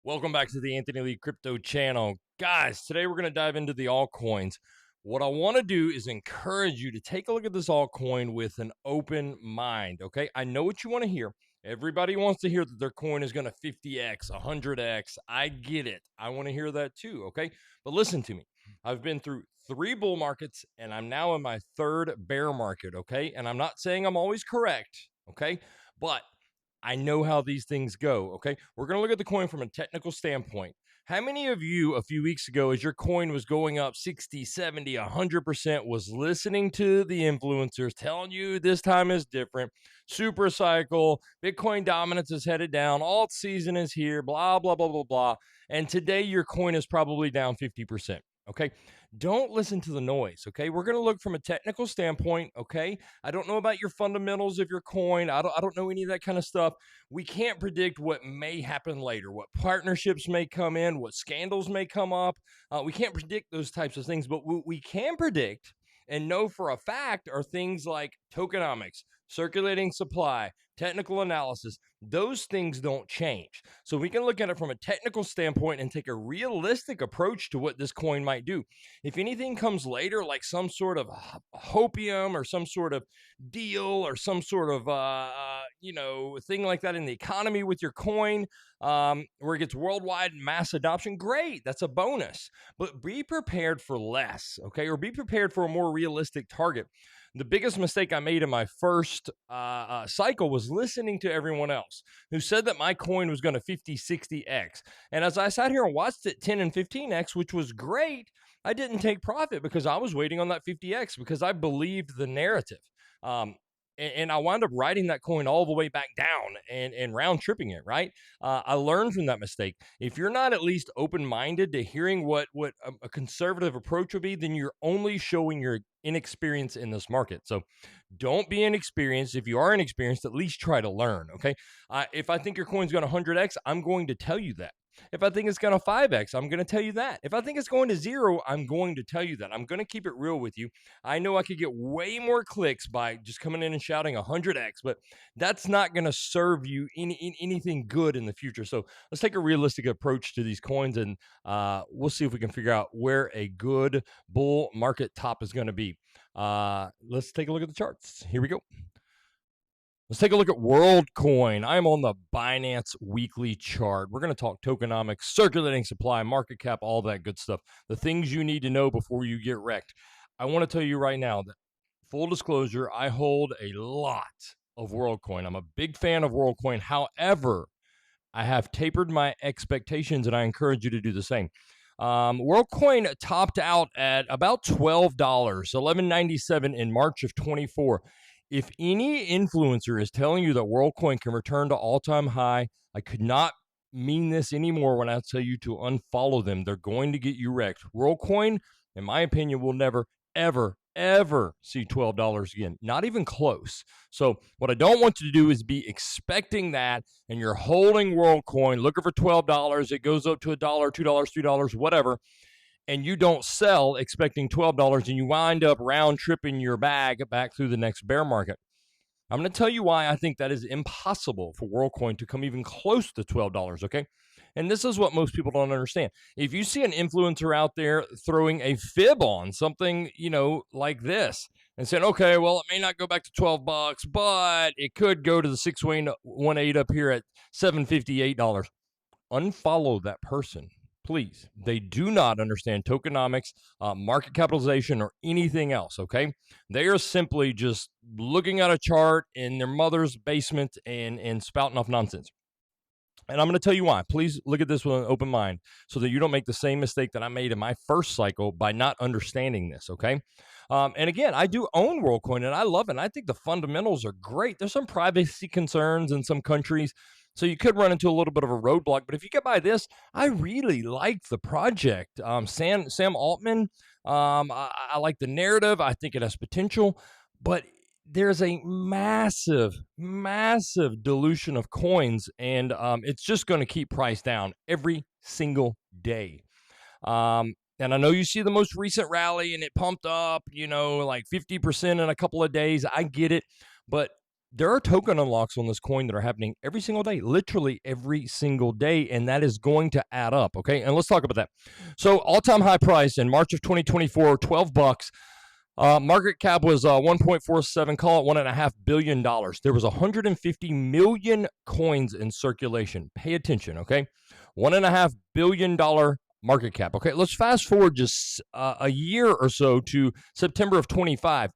Welcome back to the Anthony Lee Crypto channel. Guys, today we're going to dive into the altcoins. What I want to do is encourage you to take a look at this altcoin with an open mind, okay? I know what you want to hear. Everybody wants to hear that their coin is going to 50x, 100x. I get it. I want to hear that too, okay? But listen to me. I've been through 3 bull markets and I'm now in my 3rd bear market, okay? And I'm not saying I'm always correct, okay? But I know how these things go, okay? We're going to look at the coin from a technical standpoint. How many of you a few weeks ago, as your coin was going up 60, 70, 100%, was listening to the influencers telling you this time is different, super cycle, Bitcoin dominance is headed down, alt season is here, blah, blah, blah, blah, blah. And today your coin is probably down 50%, okay? Don't listen to the noise, okay? We're going to look from a technical standpoint, okay? I don't know about your fundamentals of your coin. I don't know any of that kind of stuff. We can't predict what may happen later, what partnerships may come in, what scandals may come up. We can't predict those types of things, but what we can predict and know for a fact are things like tokenomics, circulating supply, technical analysis. Those things don't change. So we can look at it from a technical standpoint and take a realistic approach to what this coin might do. If anything comes later, like some sort of hopium or some sort of deal or some sort of thing like that in the economy with your coin, where it gets worldwide mass adoption, great, that's a bonus. But be prepared for less, okay? Or be prepared for a more realistic target. The biggest mistake I made in my first cycle was listening to everyone else who said that my coin was going to 50, 60x. And as I sat here and watched it 10 and 15x, which was great, I didn't take profit because I was waiting on that 50x because I believed the narrative. And I wound up writing that coin all the way back down and round tripping it, right? I learned from that mistake. If you're not at least open-minded to hearing what a conservative approach would be, then you're only showing your inexperience in this market. So don't be inexperienced. If you are inexperienced, at least try to learn, okay? If I think your coin's going to 100x, I'm going to tell you that. If I think it's going to 5x, I'm going to tell you that. If I think it's going to 0, I'm going to tell you that. I'm going to keep it real with you. I know I could get way more clicks by just coming in and shouting 100x, but that's not going to serve you anything good in the future. So let's take a realistic approach to these coins, and we'll see if we can figure out where a good bull market top is going to be. Let's take a look at the charts. Here we go. Let's take a look at Worldcoin. I'm on the Binance weekly chart. We're going to talk tokenomics, circulating supply, market cap, all that good stuff. The things you need to know before you get wrecked. I want to tell you right now that, full disclosure, I hold a lot of Worldcoin. I'm a big fan of Worldcoin. However, I have tapered my expectations, and I encourage you to do the same. Worldcoin topped out at about $12, $11.97 in March of 24. If any influencer is telling you that Worldcoin can return to all-time high, I could not mean this anymore when I tell you to unfollow them. They're going to get you wrecked. Worldcoin, in my opinion, will never, ever, ever see $12 again. Not even close. So what I don't want you to do is be expecting that, and you're holding Worldcoin, looking for $12. It goes up to $1, $2, $3, whatever, and you don't sell expecting $12 and you wind up round tripping your bag back through the next bear market. I'm going to tell you why I think that is impossible for Worldcoin to come even close to $12, okay? And this is what most people don't understand. If you see an influencer out there throwing a fib on something, like this, and saying, okay, well, it may not go back to $12, but it could go to the 618 up here at $758. Unfollow that person. Please. They do not understand tokenomics, market capitalization, or anything else, okay? They are simply just looking at a chart in their mother's basement and spouting off nonsense. And I'm going to tell you why. Please look at this with an open mind so that you don't make the same mistake that I made in my first cycle by not understanding this, okay? And again, I do own Worldcoin, and I love it. And I think the fundamentals are great. There's some privacy concerns in some countries, so you could run into a little bit of a roadblock. But if you get by this, I really like the project. Sam Altman, I like the narrative. I think it has potential. But there's a massive, massive dilution of coins, and it's just going to keep price down every single day. And I know you see the most recent rally, and it pumped up, like 50% in a couple of days. I get it. But there are token unlocks on this coin that are happening every single day, literally every single day, and that is going to add up, okay? And let's talk about that. So all-time high price in March of 2024, 12 bucks. Market cap was 1.47, call it $1.5 billion. There was 150 million coins in circulation. Pay attention, okay? $1.5 billion market cap. Okay, let's fast forward just a year or so to September of 25.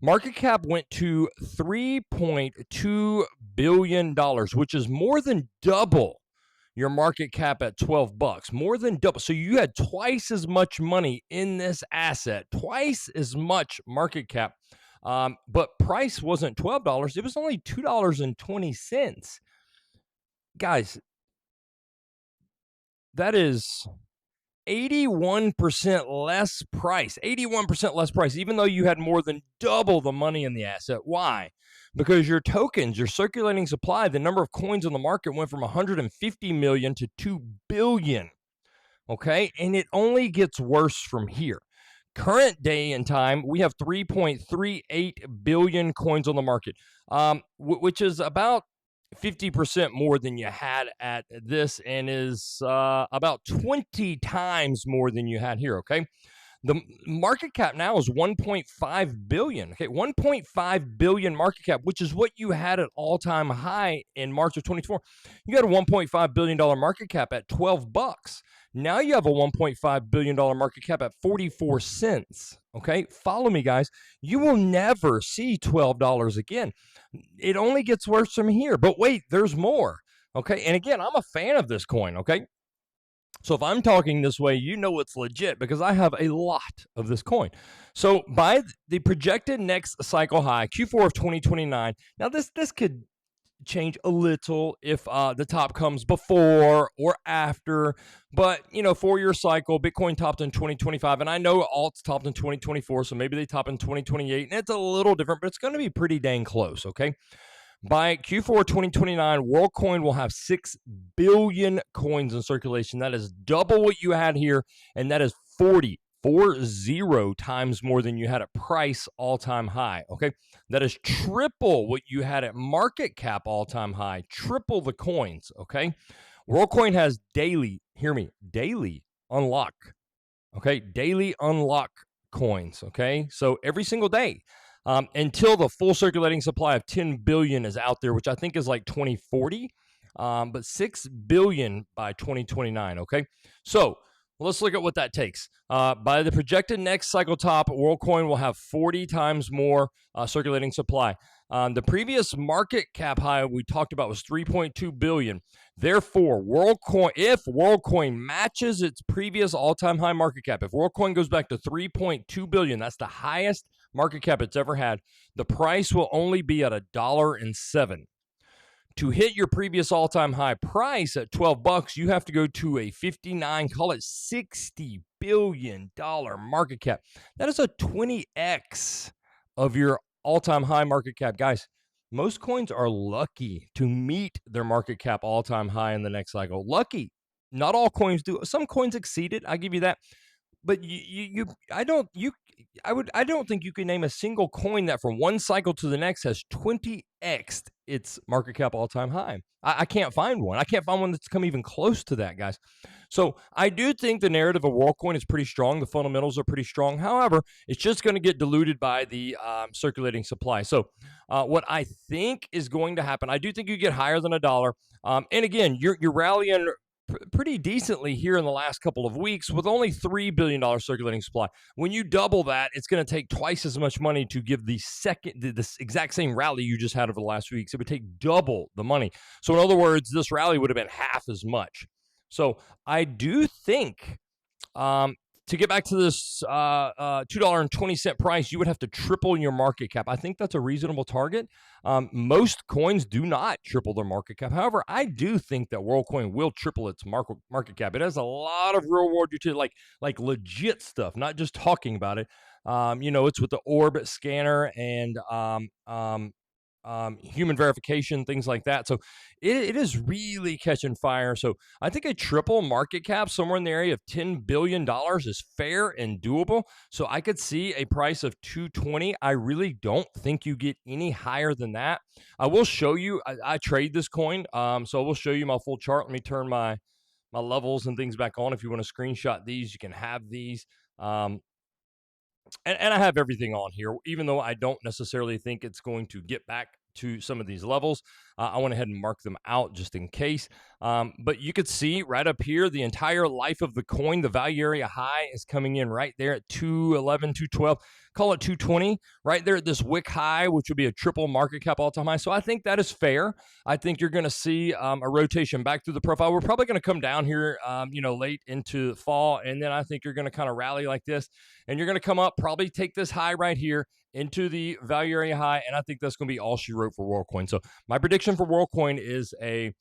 Market cap went to $3.2 billion, which is more than double your market cap at 12 bucks, more than double. So you had twice as much money in this asset, twice as much market cap. But price wasn't $12. It was only $2.20. Guys, that is 81% less price, 81% less price, even though you had more than double the money in the asset. Why? Because your tokens, your circulating supply, the number of coins on the market went from 150 million to 2 billion. Okay. And it only gets worse from here. Current day and time, we have 3.38 billion coins on the market, which is about 50% more than you had at this, and is about 20 times more than you had here, okay? The market cap now is 1.5 billion, okay? 1.5 billion market cap, which is what you had at all-time high in March of 2024. You had a $1.5 billion market cap at 12 bucks. Now you have a $1.5 billion market cap at 44 cents, okay? Follow me, guys. You will never see $12 again. It only gets worse from here. But wait, there's more, okay? And again, I'm a fan of this coin, okay? So if I'm talking this way, you know it's legit because I have a lot of this coin. So by the projected next cycle high, Q4 of 2029, now this could change a little if the top comes before or after, but you know, 4-year cycle, Bitcoin topped in 2025, and I know alts topped in 2024, so maybe they top in 2028, and it's a little different, but it's going to be pretty dang close, okay? By Q4 2029, Worldcoin will have 6 billion coins in circulation. That is double what you had here, and that is 40 times more than you had at price all-time high, okay? That is triple what you had at market cap all-time high, triple the coins, okay? Worldcoin has daily, hear me, daily unlock, okay? Daily unlock coins, okay? So every single day. Until the full circulating supply of 10 billion is out there, which I think is like 2040, but 6 billion by 2029, okay? So let's look at what that takes. By the projected next cycle top, Worldcoin will have 40 times more circulating supply. The previous market cap high we talked about was 3.2 billion. Therefore, if Worldcoin matches its previous all-time high market cap, if Worldcoin goes back to 3.2 billion, that's the highest market cap it's ever had, the price will only be at $1.07. To hit your previous all-time high price at 12 bucks, you have to go to a 59, call it $60 billion market cap. That is a 20x of your all-time high market cap. Guys, most coins are lucky to meet their market cap all-time high in the next cycle. Lucky. Not all coins do. Some coins exceed it. I give you that. But I don't think you can name a single coin that from one cycle to the next has 20x'd its market cap all-time high. I can't find one. I can't find one that's come even close to that, guys. So I do think the narrative of Worldcoin is pretty strong. The fundamentals are pretty strong. However, it's just going to get diluted by the circulating supply. So what I think is going to happen, I do think you get higher than $1. And again, you're rallying pretty decently here in the last couple of weeks with only $3 billion circulating supply. When you double that, it's going to take twice as much money to give the exact same rally you just had over the last weeks. It would take double the money. So in other words, this rally would have been half as much. So I do think to get back to this $2.20 price, you would have to triple your market cap. I think that's a reasonable target. Most coins do not triple their market cap. However, I do think that Worldcoin will triple its market cap. It has a lot of real world utility, like legit stuff, not just talking about it. You know, it's with the Orb scanner and human verification, things like that. So it is really catching fire. So I think a triple market cap somewhere in the area of $10 billion is fair and doable. So I could see a price of 220. I really don't think you get any higher than that. I will show you, I trade this coin. So I will show you my full chart. Let me turn my levels and things back on. If you want to screenshot these, you can have these. And I have everything on here, even though I don't necessarily think it's going to get back to some of these levels. I went ahead and marked them out just in case. But you could see right up here, the entire life of the coin, the value area high is coming in right there at 211, 212, call it 220, right there at this wick high, which would be a triple market cap all-time high. So I think that is fair. I think you're going to see a rotation back through the profile. We're probably going to come down here, late into fall, and then I think you're going to kind of rally like this, and you're going to come up, probably take this high right here into the value area high, and I think that's going to be all she wrote for Worldcoin. So my prediction for Worldcoin is a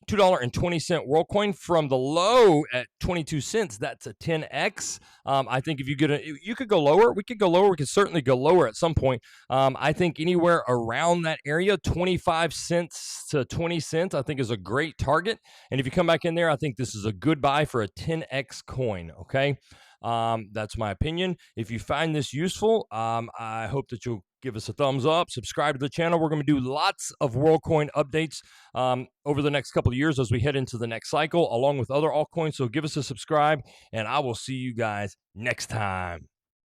$2.20 Worldcoin from the low at 22 cents. That's a 10x. I think if you you could go lower. We could go lower. We could certainly go lower at some point. I think anywhere around that area, 25 cents to 20 cents, I think is a great target. And if you come back in there, I think this is a good buy for a 10x coin. Okay. That's my opinion. If you find this useful, I hope that you'll give us a thumbs up, subscribe to the channel. We're going to do lots of Worldcoin updates over the next couple of years as we head into the next cycle, along with other altcoins. So give us a subscribe, and I will see you guys next time.